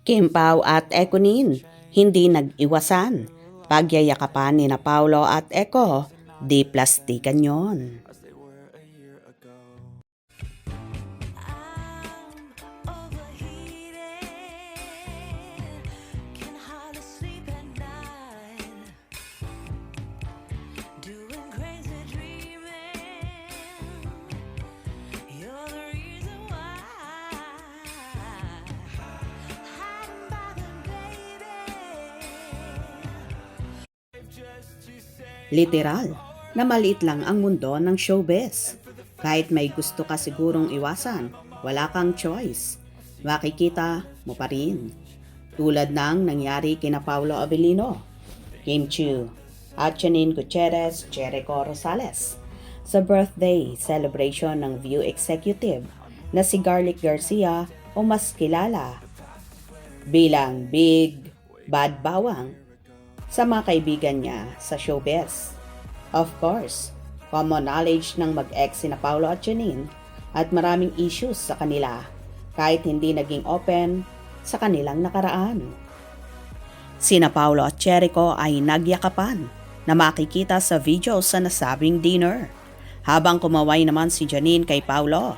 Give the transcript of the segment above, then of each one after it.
Kim Pao at Econin, hindi nag-iwasan. Pagyayakapan ni na Paulo at Eco, di plastikan yon. Literal, na maliit lang ang mundo ng showbiz. Kahit may gusto ka sigurong iwasan, wala kang choice. Makikita mo pa rin. Tulad ng nangyari kina Paulo Avellino, Kim Chiu, at Janine Gutierrez, Jericho Rosales sa birthday celebration ng View executive na si Garlic Garcia o mas kilala bilang Big Bad Bawang sa mga kaibigan niya sa showbiz. Of course, common knowledge ng mag-ex sina Paulo at Janine at maraming issues sa kanila kahit hindi naging open sa kanilang nakaraan. Sina Paulo at Jericho ay nagyakapan na makikita sa video sa nasabing dinner, habang kumaway naman si Janine kay Paulo.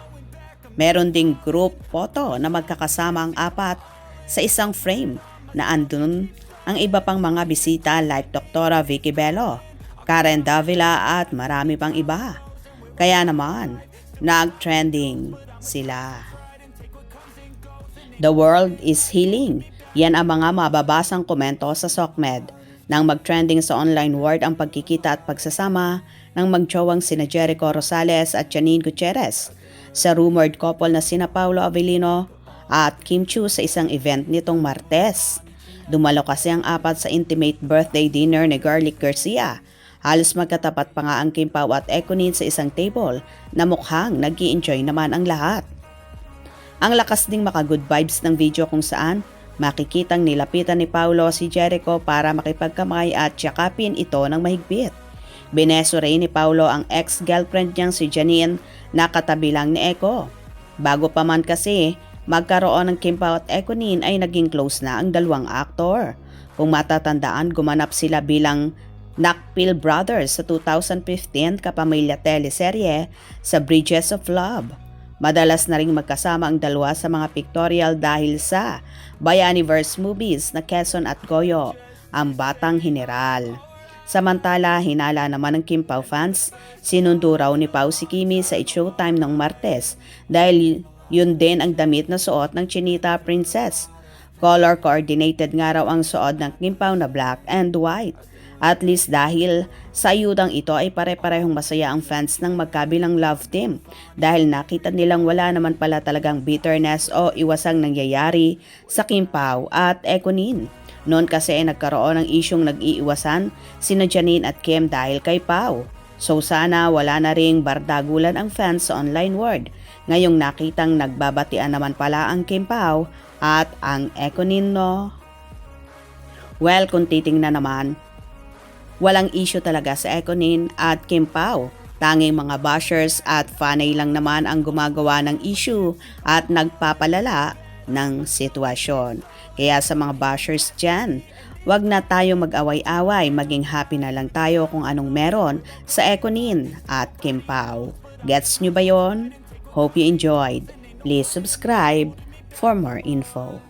Meron ding group photo na magkakasama ang apat sa isang frame na andun ang iba pang mga bisita like Dr. Vicky Bello, Karen Davila at marami pang iba. Kaya naman, nag-trending sila. The world is healing. Yan ang mga mababasang komento sa SOCMED nang mag-trending sa online world ang pagkikita at pagsasama ng magjowang sina Jericho Rosales at Janine Gutierrez sa rumored couple na sina Paulo Avellino at Kim Chiu sa isang event nitong Martes. Dumalo kasi ang apat sa intimate birthday dinner ni Garlic Garcia. Halos magkatapat pa nga ang Kim Pao at Econin sa isang table na mukhang nag-i-enjoy naman ang lahat. Ang lakas ding maka-good vibes ng video kung saan makikitang nilapitan ni Paulo si Jericho para makipagkamay at yakapin ito ng mahigpit. Bineso rin ni Paulo ang ex-girlfriend niyang si Janine na katabi lang ni Eco. Bago pa man kasi magkaroon ng Kim Pao at Econin ay naging close na ang dalawang aktor. Kung matatandaan, gumanap sila bilang Nakpil Brothers sa 2015 kapamilya teleserye sa Bridges of Love. Madalas na ring magkasama ang dalawa sa mga pictorial dahil sa Bayaniverse movies na Quezon at Goyo, ang Batang General. Samantala, hinala naman ng Kim Pao fans, sinundo raw ni Pao si Kimi sa It's Showtime ng Martes dahil yun din ang damit na suot ng Chinita Princess. Color coordinated nga raw ang suot ng Kim Pao na black and white. At least dahil sa ayudang ito ay pare-parehong masaya ang fans ng magkabilang love team dahil nakita nilang wala naman pala talagang bitterness o iwasang nangyayari sa Kim Pao at Econin. Noon kasi ay nagkaroon ng isyong nag-iiwasan sina Janine at Kim dahil kay Pao. So sana wala na ring bardagulan ang fans sa online world. Ngayong nakitang nagbabatian naman pala ang Kim Pao at ang Econin, no? Well, kung titingnan naman, walang issue talaga sa Econin at Kim Pao. Tanging mga bashers at fanay lang naman ang gumagawa ng issue at nagpapalala ng sitwasyon. Kaya sa mga bashers dyan, wag na tayo mag-away-away, maging happy na lang tayo kung anong meron sa Econin at Kim Pao. Gets nyo ba yon? Hope you enjoyed. Please subscribe for more info.